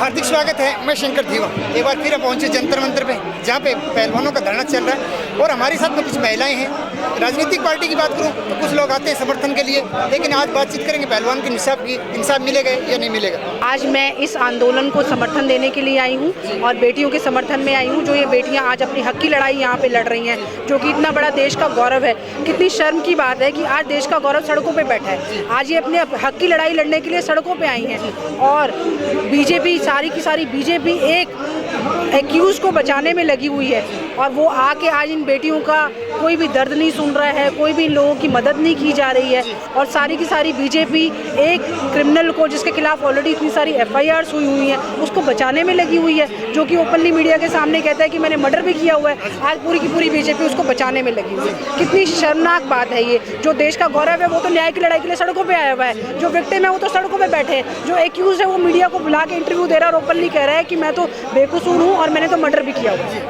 हार्दिक स्वागत है। मैं शंकर धीवा एक बार फिर पहुंचे जंतर मंतर पे, जहाँ पे पहलवानों का धरना चल रहा है और हमारे साथ में कुछ महिलाएं हैं। राजनीतिक पार्टी की बात करूं तो कुछ लोग आते हैं समर्थन के लिए, लेकिन आज बातचीत करेंगे पहलवान के इंसाफ मिलेगा या नहीं मिलेगा। आज मैं इस आंदोलन को समर्थन देने के लिए आई हूँ और बेटियों के समर्थन में आई हूँ। जो ये बेटियाँ आज अपनी हक की लड़ाई यहाँ पे लड़ रही हैं, जो कि इतना बड़ा देश का गौरव है। कितनी शर्म की बात है कि आज देश का गौरव सड़कों पे बैठा है। आज ये अपने हक की लड़ाई लड़ने के लिए सड़कों पे आई हैं और बीजेपी, सारी की सारी बीजेपी एक एक्यूज को बचाने में लगी हुई है और वो आके आज इन बेटियों का कोई भी दर्द नहीं सुन रहा है, कोई भी इन लोगों की मदद नहीं की जा रही है। और सारी की सारी बीजेपी एक क्रिमिनल को, जिसके खिलाफ ऑलरेडी इतनी सारी FIRs हुई हैं, उसको बचाने में लगी हुई है, जो कि ओपनली मीडिया के सामने कहता है कि मैंने मर्डर भी किया हुआ है। आज पूरी की पूरी बीजेपी उसको बचाने में लगी हुई है। कितनी शर्मनाक बात है ये। जो देश का गौरव है वो तो न्याय की लड़ाई के लिए सड़कों पर आया हुआ है, जो विक्टिम है वो तो सड़कों पर बैठे हैं, जो एक्यूज है वो मीडिया को बुला के इंटरव्यू दे रहा है और ओपनली कह रहा है कि मैं तो बेकसूर हूँ और मैंने तो मर्डर भी किया हुआ है।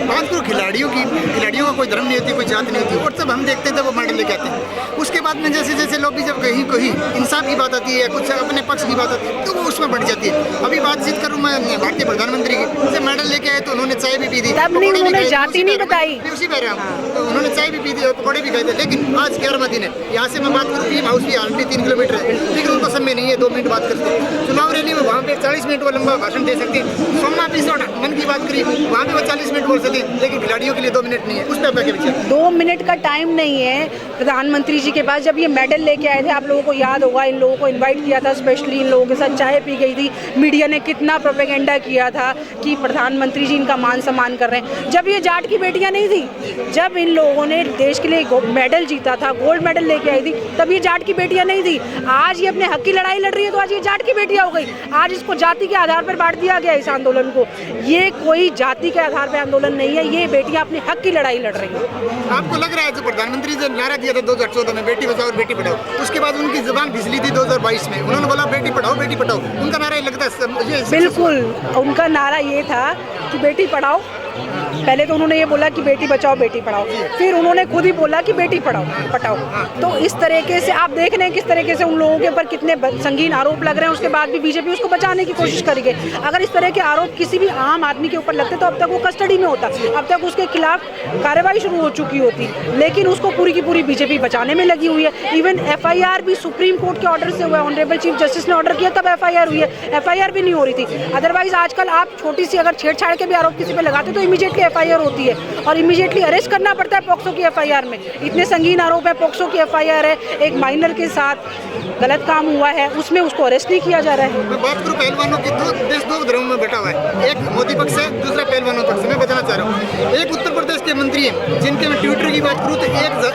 बात करो खिलाड़ियों की, खिलाड़ियों का कोई धर्म नहीं होती, कोई जात नहीं होती, और सब हम देखते थे वो मेडल लेके आते हैं। उसके बाद में जैसे जैसे लोग भी जब कहीं इंसाफ की बात आती है, कुछ अपने पक्ष की बात आती है, तो वो उसमें बढ़ जाती है। अभी बातचीत करूँ मैं भारतीय प्रधानमंत्री की, जब मेडल लेके आए तो उन्होंने चाय भी पी दी, उन्होंने जाति नहीं बताई, उसी पे रहा तो उन्होंने चाय भी पी दी और पकौड़े भी खाए थे। लेकिन आज 11वां दिन है। यहाँ से मैं बात करूँ टीम हाउस की ऑलरेडी 3 किलोमीटर है, लेकिन उनको समय नहीं है 2 मिनट बात करते। चुनाव रैली में वहाँ पे 40 मिनट वो लंबा भाषण दे सकती है। सोमना एपिसोड मन की बात करी, वहाँ पे वो 40 मिनट बोल सकती, लेकिन खिलाड़ियों के लिए 2 मिनट नहीं है। उस पर क्या विचार? 2 मिनट का टाइम नहीं है प्रधानमंत्री जी के पास। जब ये मेडल लेके आए थे, आप लोगों को याद होगा, इन लोगों को इनवाइट किया था, स्पेशली इन लोगों के साथ चाय पी गई थी। मीडिया ने कितना प्रोपेगेंडा किया था कि प्रधानमंत्री जी इनका मान सम्मान कर रहे हैं। जब ये जाट की बेटियां नहीं थी, जब इन लोगों ने देश के लिए मेडल जीता था, गोल्ड मेडल लेके आई थी, तब ये जाट की बेटियां नहीं थी। आज ये अपने हक की लड़ाई लड़ रही है तो आज ये जाट की बेटियां हो गई। आज इसको जाति के आधार पर बांट दिया गया इस आंदोलन को। ये कोई जाति के आधार पर आंदोलन नहीं है, ये बेटियां अपने हक की लड़ाई लड़ रही है। आपको लग रहा है जो प्रधानमंत्री ने नारा दिया था 2014 में, बेटी बचाओ और बेटी पढ़ाओ, उसके बाद उनकी जुबान फिसली थी 2022 में, उन्होंने बोला बेटी पढ़ाओ बेटी पढ़ाओ, उनका नारा ये लगता है बिल्कुल उनका नारा ये था कि बेटी पढ़ाओ। पहले तो उन्होंने ये बोला कि बेटी बचाओ बेटी पढ़ाओ, फिर उन्होंने खुद ही बोला कि बेटी पढ़ाओ पढ़ाओ। तो इस तरीके से आप देख रहे हैं किस तरीके से उन लोगों के ऊपर कितने संगीन आरोप लग रहे हैं। उसके बाद भी बीजेपी उसको बचाने की कोशिश करेगी। अगर इस तरह के आरोप किसी भी आम आदमी के ऊपर लगते तो अब तक वो कस्टडी में होता, अब तक उसके खिलाफ कार्रवाई शुरू हो चुकी होती, लेकिन उसको पूरी की पूरी बीजेपी बचाने में लगी हुई है। इवन FIR भी सुप्रीम कोर्ट के ऑर्डर से हुआ है, ऑनरेबल चीफ जस्टिस ने ऑर्डर किया तब FIR हुई है। FIR भी नहीं हो रही थी। अदरवाइज आजकल आप छोटी सी अगर छेड़छाड़ के भी आरोप किसी पे लगाते तो इमीडिएटली FIR होती है और इमीडिएटली अरेस्ट करना पड़ता है पोक्सो की FIR में। इतने संगीन आरोप है, पोक्सो की FIR है, एक माइनर के साथ गलत काम हुआ है, उसमें उसको अरेस्ट नहीं किया जा रहा है। मैं बात करूं पहलवानों की, देश 2 धर्मों में बैठा हुआ है, एक मोदी पक्ष है, दूसरा पहलवानों पक्ष है। मैं बताना चाह रहा हूँ, एक उत्तर प्रदेश के मंत्री हैं जिनके मैं ट्विटर की बात करूँ तो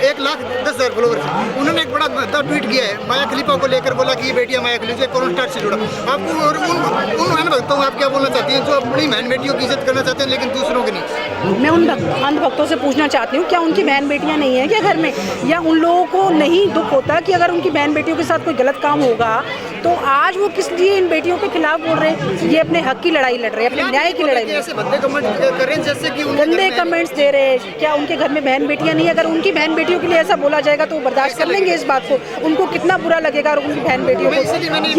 1,10,000 फॉलोअर्स हैं। उन्होंने एक बड़ा ट्वीट किया है माया खलीफा को लेकर, बोला कि ये बेटियां माया खलीफा कौन स्टार से जुड़ा। आपको और उन भक्तों आप क्या बोलना चाहती हैं जो अपनी बहन बेटियों की इज्जत करना चाहते हैं लेकिन दूसरों की नहीं? मैं उन अंध भक्तों से पूछना चाहती हूँ, क्या उनकी बहन बेटियां नहीं है क्या घर में? या उन लोगों को नहीं दुख होता कि अगर उनकी बहन बेटियों के साथ कोई गलत काम होगा तो आज वो किस लिए इन बेटियों के खिलाफ बोल रहे हैं? ये अपने हक की लड़ाई लड़ रहे हैं, अपने न्याय की लड़ाई। ऐसे गंदे कमेंट कर रहे हैं जैसे कि गंदे कमेंट्स दे रहे हैं। क्या उनके घर में बहन बेटियां नहीं है? अगर उनकी बहन बेटियों के लिए ऐसा बोला जाएगा तो वो बर्दाश्त कर लेंगे इस बात को? उनको कितना बुरा लगेगा और उनकी बहन बेटियों को।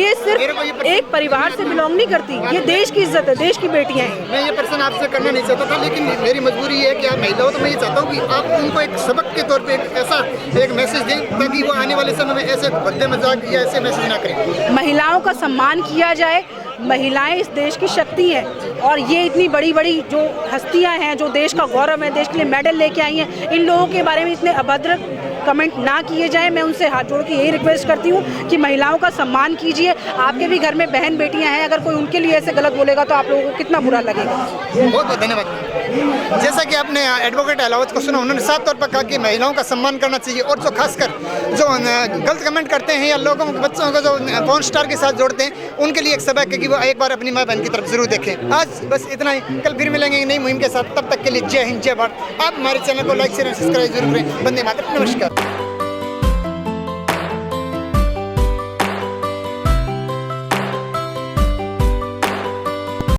ये सिर्फ एक परिवार से बिलोंग नहीं करती, ये देश की इज्जत है, देश की बेटियां हैं। मैं ये प्रश्न आपसे करना नहीं चाहता था, लेकिन मेरी मजबूरी है कि आप महिला हो, तो मैं ये चाहता हूँ कि आप उनको एक सबक के तौर पे एक मैसेज दें ताकि वो आने वाले समय में ऐसे भद्दे मजाक या ऐसे मैसेज ना करें। महिलाओं का सम्मान किया जाए। महिलाएं इस देश की शक्ति हैं और ये इतनी बड़ी बड़ी जो हस्तियां हैं, जो देश का गौरव है, देश के लिए मेडल लेके आई हैं, इन लोगों के बारे में इतने अभद्र कमेंट ना किए जाएं। मैं उनसे हाथ जोड़ के यही रिक्वेस्ट करती हूँ कि महिलाओं का सम्मान कीजिए। आपके भी घर में बहन बेटियां हैं, अगर कोई उनके लिए ऐसे गलत बोलेगा तो आप लोगों को कितना बुरा लगेगा। बहुत बहुत धन्यवाद। जैसा कि आपने एडवोकेट अलावत को सुना, उन्होंने साफ तौर पर कहा कि महिलाओं का सम्मान करना चाहिए और जो खासकर जो गलत कमेंट करते हैं या लोगों बच्चों को जो पॉर्न स्टार के साथ जोड़ते हैं, उनके लिए एक सबक है कि वो एक बार अपनी माँ बहन की तरफ जरूर देखें। आज बस इतना ही, कल फिर मिलेंगे एक नई मुहिम के साथ। तब तक के लिए जय हिंद जय भारत। आप हमारे चैनल को लाइक शेयर और सब्सक्राइब जरूर करें। वंदे मातरम। नमस्कार।